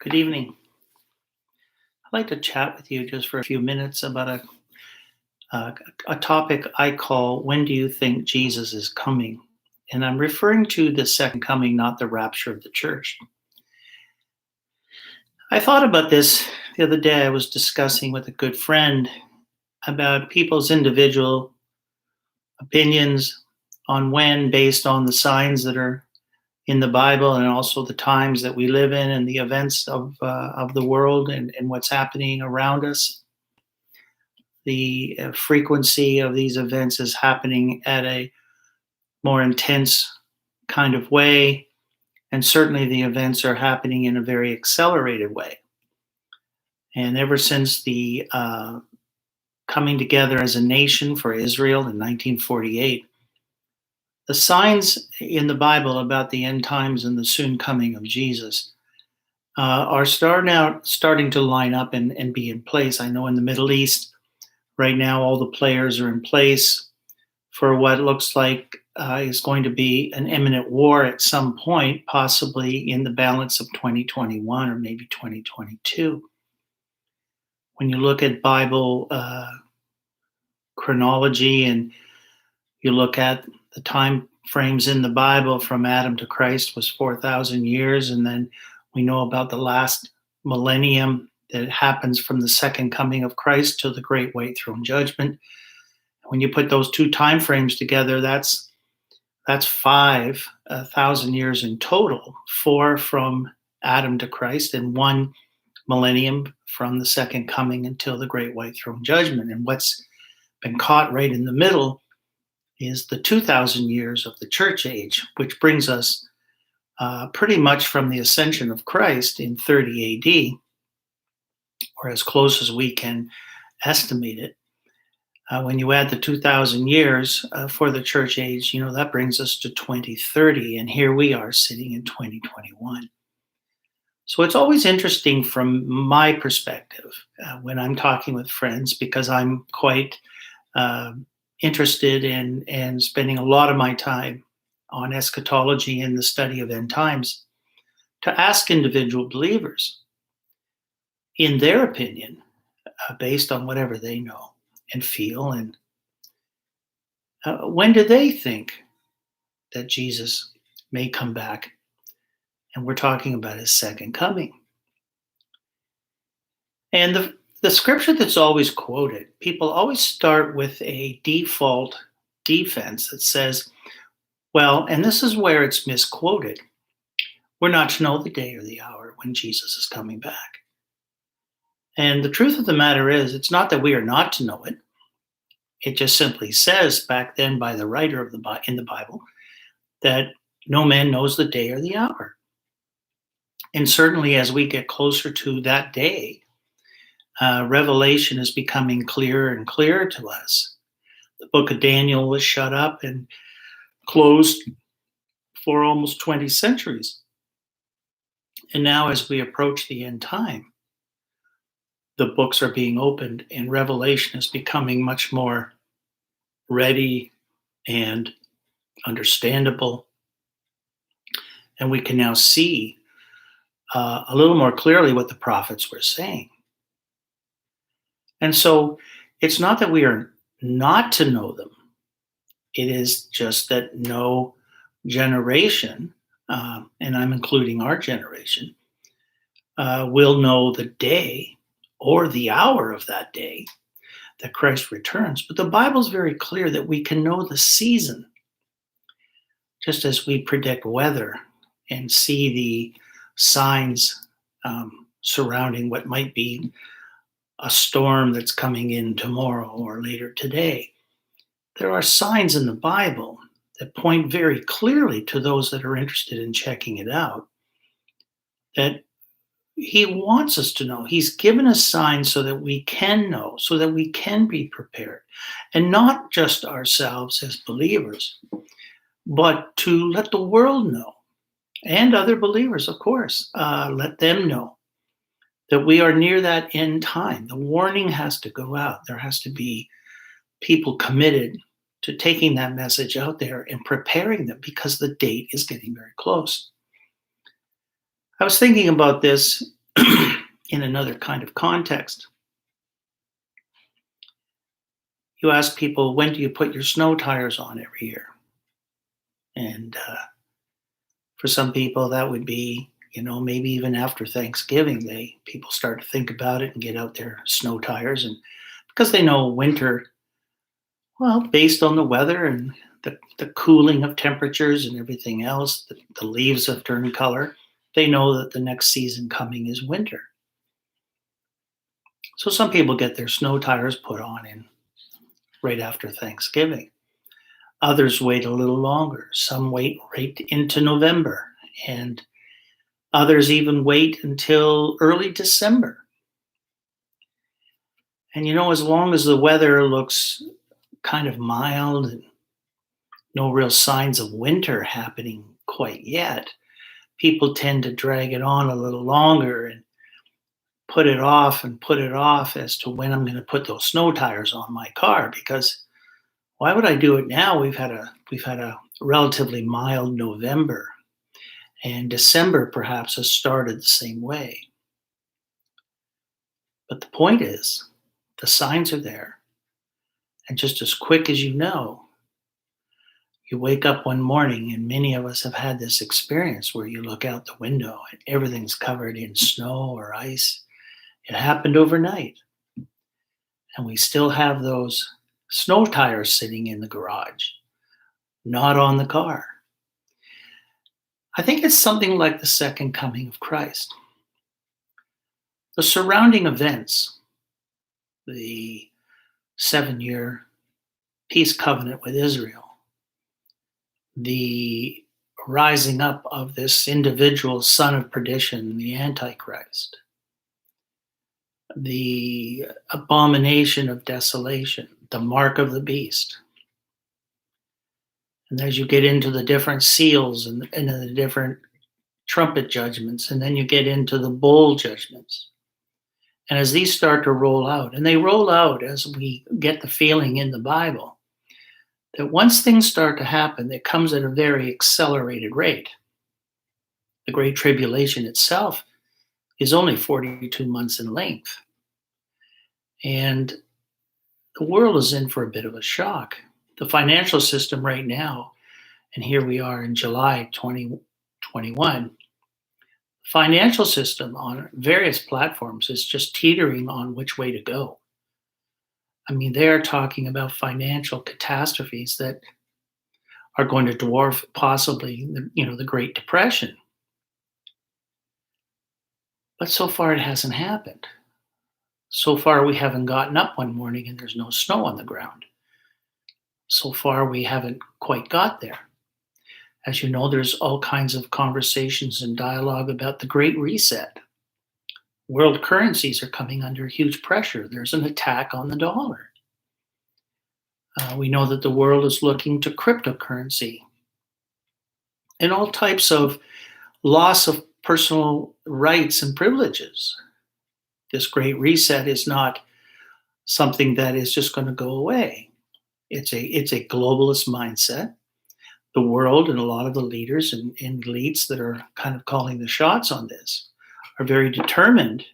Good evening. I'd like to chat with you just for a few minutes about a topic I call "When do you think Jesus is coming?" And I'm referring to the second coming, not the rapture of the church. I thought about this the other day. I was discussing with a good friend about people's individual opinions on when, based on the signs that are in the Bible and also the times that we live in and the events of the world and what's happening around us. The frequency of these events is happening at a more intense kind of way, and certainly the events are happening in a very accelerated way. And ever since the coming together as a nation for Israel in 1948, the signs in the Bible about the end times and the soon coming of Jesus are starting to line up and be in place. I know in the Middle East, right now, all the players are in place for what looks like is going to be an imminent war at some point, possibly in the balance of 2021 or maybe 2022. When you look at Bible chronology and you look at the time frames in the Bible from Adam to Christ was 4,000 years, and then we know about the last millennium that happens from the second coming of Christ to the great white throne judgment. When you put those two time frames together, that's 5,000 years in total, 4 from Adam to Christ and 1 millennium from the second coming until the great white throne judgment. And what's been caught right in the middle is the 2,000 years of the church age, which brings us pretty much from the ascension of Christ in 30 AD, or as close as we can estimate it. When you add the 2,000 years for the church age, that brings us to 2030, and here we are sitting in 2021. So it's always interesting from my perspective when I'm talking with friends, because I'm quite interested in spending a lot of my time on eschatology and the study of end times, to ask individual believers, in their opinion, based on whatever they know and feel, and when do they think that Jesus may come back? And we're talking about his second coming. And the scripture that's always quoted, people always start with a default defense that says, well, and this is where it's misquoted, we're not to know the day or the hour when Jesus is coming back. And the truth of the matter is, it's not that we are not to know it. It just simply says back then by the writer in the Bible that no man knows the day or the hour. And certainly as we get closer to that day, Revelation is becoming clearer and clearer to us. The book of Daniel was shut up and closed for almost 20 centuries. And now as we approach the end time, the books are being opened and Revelation is becoming much more ready and understandable. And we can now see a little more clearly what the prophets were saying. And so it's not that we are not to know them. It is just that no generation, and I'm including our generation, will know the day or the hour of that day that Christ returns. But the Bible is very clear that we can know the season, just as we predict weather and see the signs surrounding what might be a storm that's coming in tomorrow or later today. There are signs in the Bible that point very clearly to those that are interested in checking it out, that he wants us to know. He's given us signs so that we can know, so that we can be prepared. And not just ourselves as believers, but to let the world know, and other believers, of course, let them know that we are near that end time. The warning has to go out. There has to be people committed to taking that message out there and preparing them, because the date is getting very close. I was thinking about this in another kind of context. You ask people, when do you put your snow tires on every year? And for some people, that would be, maybe even after Thanksgiving, people start to think about it and get out their snow tires, and because they know winter, well, based on the weather and the cooling of temperatures and everything else, the leaves have turned color. They know that the next season coming is winter. So some people get their snow tires put on in right after Thanksgiving. Others wait a little longer. Some wait right into November, and others even wait until early December. And as long as the weather looks kind of mild and no real signs of winter happening quite yet, people tend to drag it on a little longer and put it off and put it off as to when I'm going to put those snow tires on my car, because why would I do it now? We've had a relatively mild November, and December perhaps has started the same way. But the point is, the signs are there, and just as quick as you wake up one morning, and many of us have had this experience where you look out the window and everything's covered in snow or ice. It happened overnight, and we still have those snow tires sitting in the garage, not on the car. I think it's something like the second coming of Christ. The surrounding events, the 7-year peace covenant with Israel, the rising up of this individual son of perdition, the Antichrist, the abomination of desolation, the mark of the beast. And as you get into the different seals and the different trumpet judgments, and then you get into the bowl judgments. And as these start to roll out, and they roll out as we get the feeling in the Bible, that once things start to happen, it comes at a very accelerated rate. The Great Tribulation itself is only 42 months in length. And the world is in for a bit of a shock. The financial system right now, and here we are in July 2021, financial system on various platforms is just teetering on which way to go. I mean, they're talking about financial catastrophes that are going to dwarf possibly the Great Depression. But so far it hasn't happened. So far we haven't gotten up one morning and there's no snow on the ground. So far we haven't quite got there. As you know, there's all kinds of conversations and dialogue about the Great Reset. World currencies are coming under huge pressure. There's an attack on the dollar. We know that the world is looking to cryptocurrency and all types of loss of personal rights and privileges. This Great Reset is not something that is just going to go away. It's a globalist mindset. The world and a lot of the leaders and elites that are kind of calling the shots on this are very determined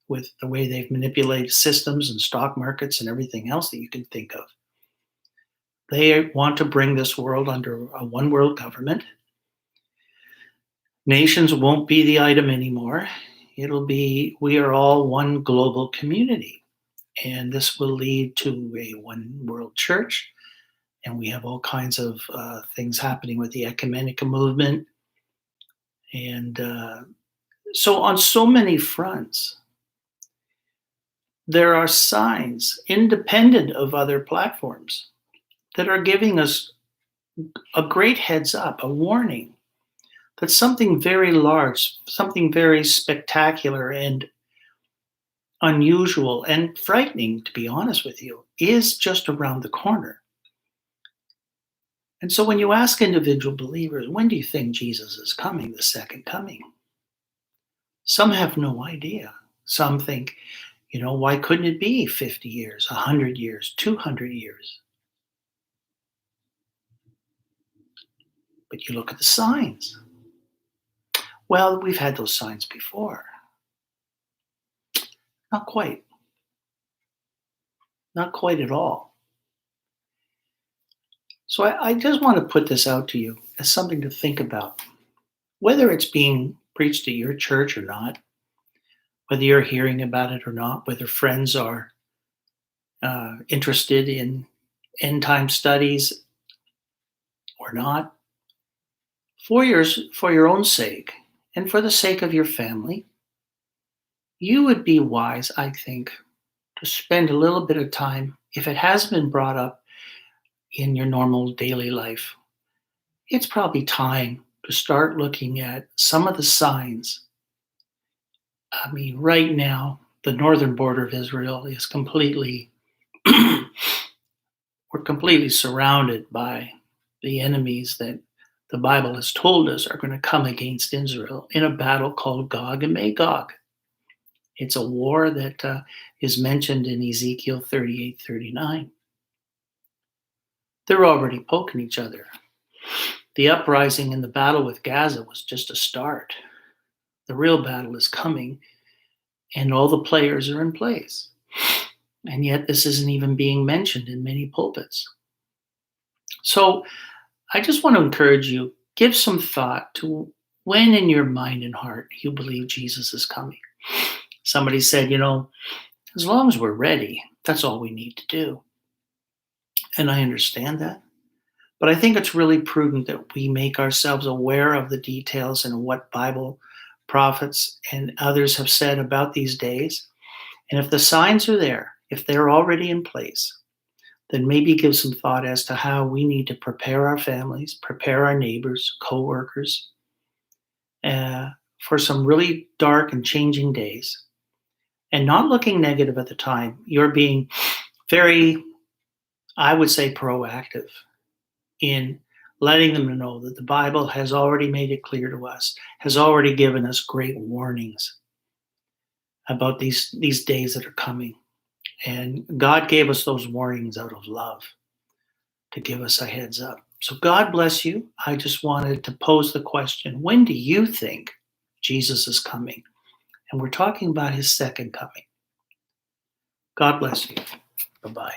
with the way they've manipulated systems and stock markets and everything else that you can think of. They want to bring this world under a one world government. Nations won't be the item anymore. It'll be, we are all one global community. And this will lead to a one world church. And we have all kinds of things happening with the ecumenical movement. And so on so many fronts, there are signs independent of other platforms that are giving us a great heads up, a warning that something very large, something very spectacular and unusual and frightening, to be honest with you, is just around the corner. And so when you ask individual believers, when do you think Jesus is coming, the second coming? Some have no idea. Some think, why couldn't it be 50 years, 100 years, 200 years? But you look at the signs. Well, we've had those signs before. Not quite. Not quite at all. So I just want to put this out to you as something to think about. Whether it's being preached at your church or not, whether you're hearing about it or not, whether friends are interested in end time studies or not, for your own sake and for the sake of your family, you would be wise, I think, to spend a little bit of time, if it has been brought up in your normal daily life, it's probably time to start looking at some of the signs. I mean, right now, the northern border of Israel is completely, we're completely surrounded by the enemies that the Bible has told us are going to come against Israel in a battle called Gog and Magog. It's a war that is mentioned in Ezekiel 38:39. They're already poking each other. The uprising and the battle with Gaza was just a start. The real battle is coming, and all the players are in place. And yet, this isn't even being mentioned in many pulpits. So, I just want to encourage you, give some thought to when in your mind and heart you believe Jesus is coming. Somebody said, as long as we're ready, that's all we need to do. And I understand that. But I think it's really prudent that we make ourselves aware of the details and what Bible prophets and others have said about these days. And if the signs are there, if they're already in place, then maybe give some thought as to how we need to prepare our families, prepare our neighbors, coworkers, for some really dark and changing days. And not looking negative at the time. You're being very, I would say, proactive in letting them know that the Bible has already made it clear to us, has already given us great warnings about these days that are coming. And God gave us those warnings out of love to give us a heads up. So God bless you. I just wanted to pose the question, when do you think Jesus is coming? And we're talking about his second coming. God bless you. Bye-bye.